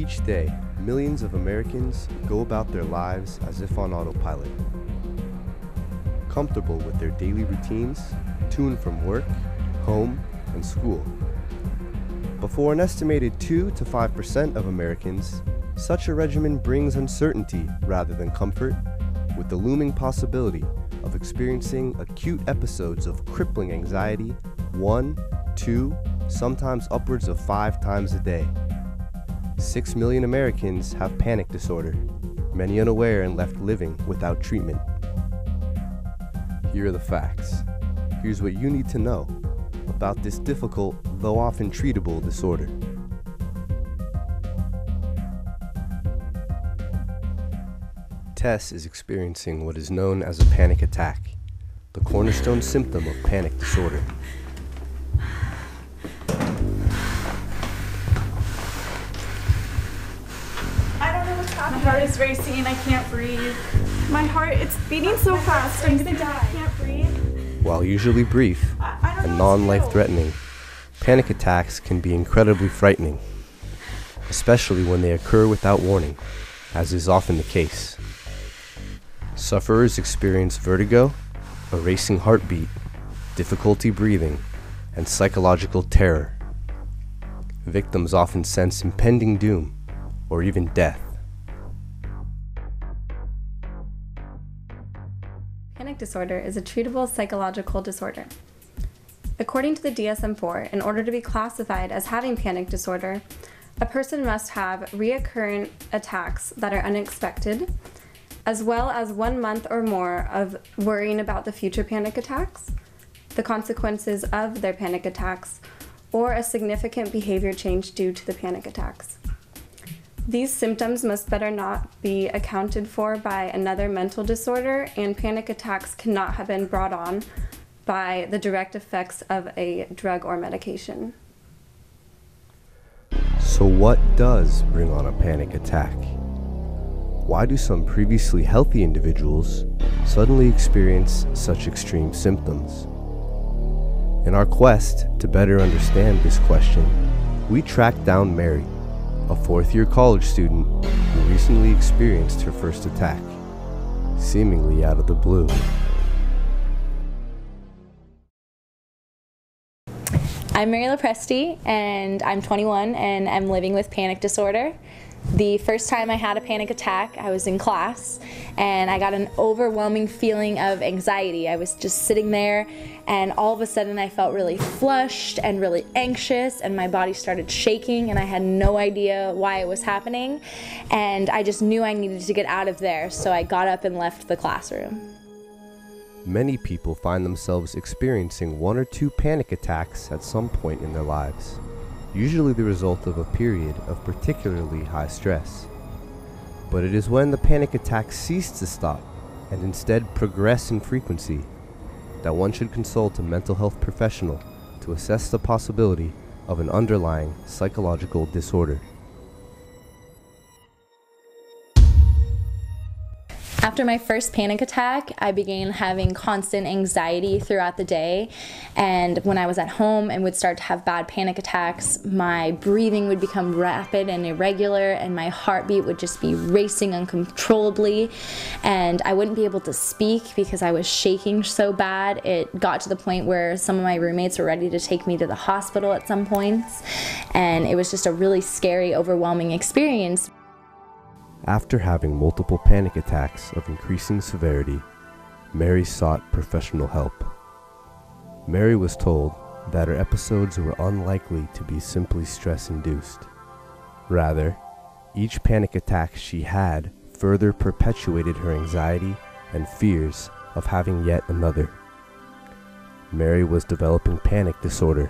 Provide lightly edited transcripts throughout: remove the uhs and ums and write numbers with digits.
Each day, millions of Americans go about their lives as if on autopilot. Comfortable with their daily routines, tuned from work, home, and school. But for an estimated 2 to 5% of Americans, such a regimen brings uncertainty rather than comfort, with the looming possibility of experiencing acute episodes of crippling anxiety 1, 2, sometimes upwards of 5 times a day. 6 million Americans have panic disorder, many unaware and left living without treatment. Here are the facts. Here's what you need to know about this difficult, though often treatable disorder. Tess is experiencing what is known as a panic attack, the cornerstone symptom of panic disorder. My heart is racing, I can't breathe. My heart, it's beating so fast, I'm gonna die. I can't breathe. While usually brief and non-life-threatening, panic attacks can be incredibly frightening, especially when they occur without warning, as is often the case. Sufferers experience vertigo, a racing heartbeat, difficulty breathing, and psychological terror. Victims often sense impending doom, or even death. Panic disorder is a treatable psychological disorder. According to the DSM-4, in order to be classified as having panic disorder, a person must have recurrent attacks that are unexpected, as well as 1 month or more of worrying about the future panic attacks, the consequences of their panic attacks, or a significant behavior change due to the panic attacks. These symptoms must better not be accounted for by another mental disorder, and panic attacks cannot have been brought on by the direct effects of a drug or medication. So what does bring on a panic attack? Why do some previously healthy individuals suddenly experience such extreme symptoms? In our quest to better understand this question, we tracked down Mary, a fourth-year college student who recently experienced her first attack, seemingly out of the blue. I'm Mary LaPresti, and I'm 21 and I'm living with panic disorder. The first time I had a panic attack, I was in class and I got an overwhelming feeling of anxiety. I was just sitting there and all of a sudden I felt really flushed and really anxious, and my body started shaking and I had no idea why it was happening, and I just knew I needed to get out of there, so I got up and left the classroom. Many people find themselves experiencing 1 or 2 panic attacks at some point in their lives, usually the result of a period of particularly high stress. But it is when the panic attacks cease to stop and instead progress in frequency that one should consult a mental health professional to assess the possibility of an underlying psychological disorder. After my first panic attack, I began having constant anxiety throughout the day, and when I was at home and would start to have bad panic attacks, my breathing would become rapid and irregular, and my heartbeat would just be racing uncontrollably, and I wouldn't be able to speak because I was shaking so bad. It got to the point where some of my roommates were ready to take me to the hospital at some points, and it was just a really scary, overwhelming experience. After having multiple panic attacks of increasing severity, Mary sought professional help. Mary was told that her episodes were unlikely to be simply stress-induced. Rather, each panic attack she had further perpetuated her anxiety and fears of having yet another. Mary was developing panic disorder.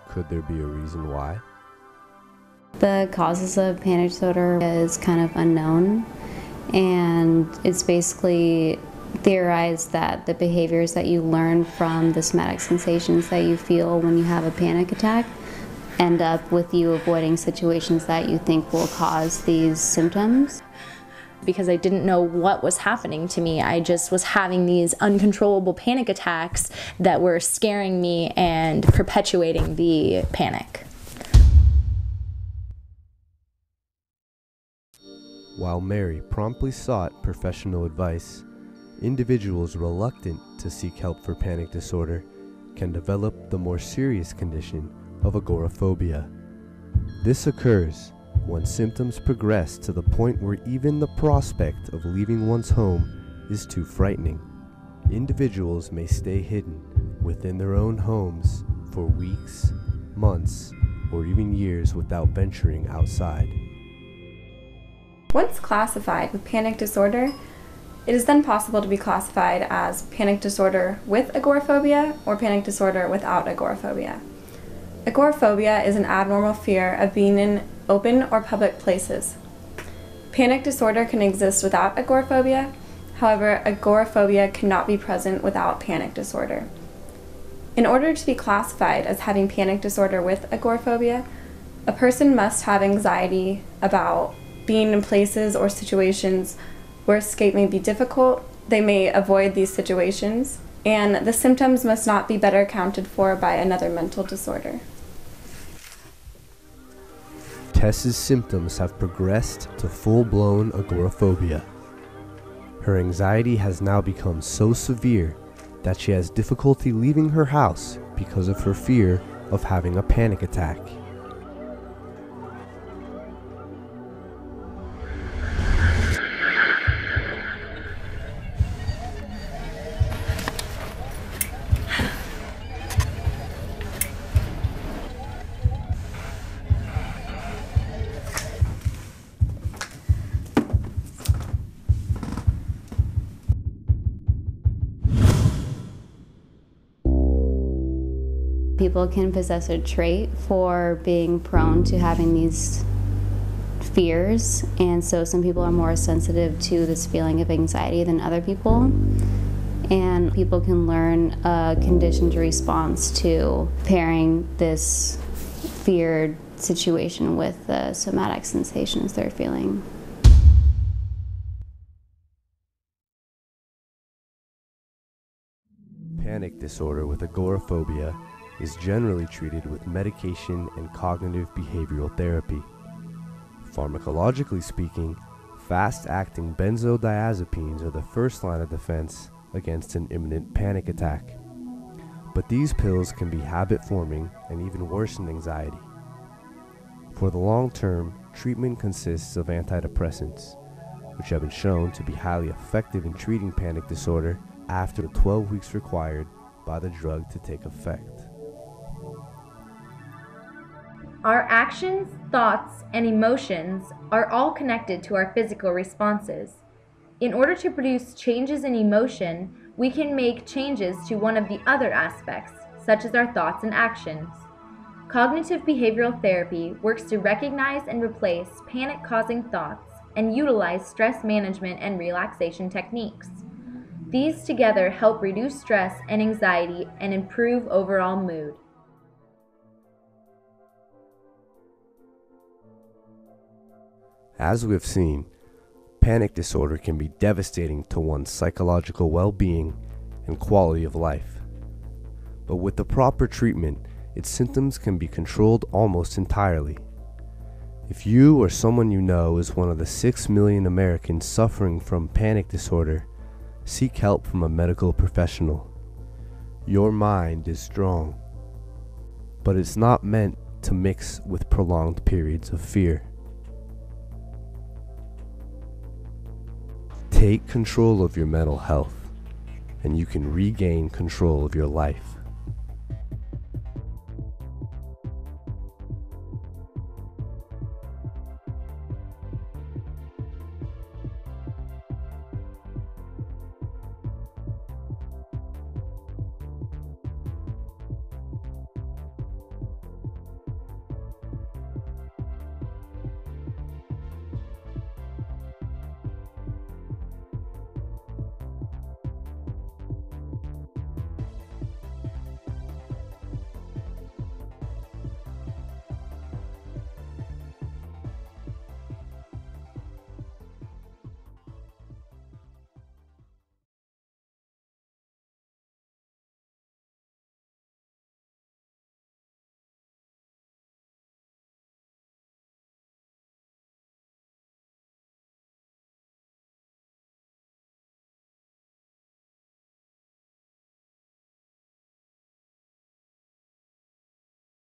Could there be a reason why? The causes of panic disorder is kind of unknown, and it's basically theorized that the behaviors that you learn from the somatic sensations that you feel when you have a panic attack end up with you avoiding situations that you think will cause these symptoms. Because I didn't know what was happening to me, I just was having these uncontrollable panic attacks that were scaring me and perpetuating the panic. While Mary promptly sought professional advice, individuals reluctant to seek help for panic disorder can develop the more serious condition of agoraphobia. This occurs when symptoms progress to the point where even the prospect of leaving one's home is too frightening. Individuals may stay hidden within their own homes for weeks, months, or even years without venturing outside. Once classified with panic disorder, it is then possible to be classified as panic disorder with agoraphobia or panic disorder without agoraphobia. Agoraphobia is an abnormal fear of being in open or public places. Panic disorder can exist without agoraphobia. However, agoraphobia cannot be present without panic disorder. In order to be classified as having panic disorder with agoraphobia, a person must have anxiety about being in places or situations where escape may be difficult. They may avoid these situations, and the symptoms must not be better accounted for by another mental disorder. Tess's symptoms have progressed to full-blown agoraphobia. Her anxiety has now become so severe that she has difficulty leaving her house because of her fear of having a panic attack. People can possess a trait for being prone to having these fears, and so some people are more sensitive to this feeling of anxiety than other people. And people can learn a conditioned response to pairing this feared situation with the somatic sensations they're feeling. Panic disorder with agoraphobia is generally treated with medication and cognitive behavioral therapy. Pharmacologically speaking, fast-acting benzodiazepines are the first line of defense against an imminent panic attack. But these pills can be habit-forming and even worsen anxiety. For the long term, treatment consists of antidepressants, which have been shown to be highly effective in treating panic disorder after the 12 weeks required by the drug to take effect. Our actions, thoughts, and emotions are all connected to our physical responses. In order to produce changes in emotion, we can make changes to one of the other aspects, such as our thoughts and actions. Cognitive behavioral therapy works to recognize and replace panic-causing thoughts and utilize stress management and relaxation techniques. These together help reduce stress and anxiety and improve overall mood. As we have seen, panic disorder can be devastating to one's psychological well-being and quality of life. But with the proper treatment, its symptoms can be controlled almost entirely. If you or someone you know is one of the 6 million Americans suffering from panic disorder, seek help from a medical professional. Your mind is strong, but it's not meant to mix with prolonged periods of fear. Take control of your mental health, and you can regain control of your life.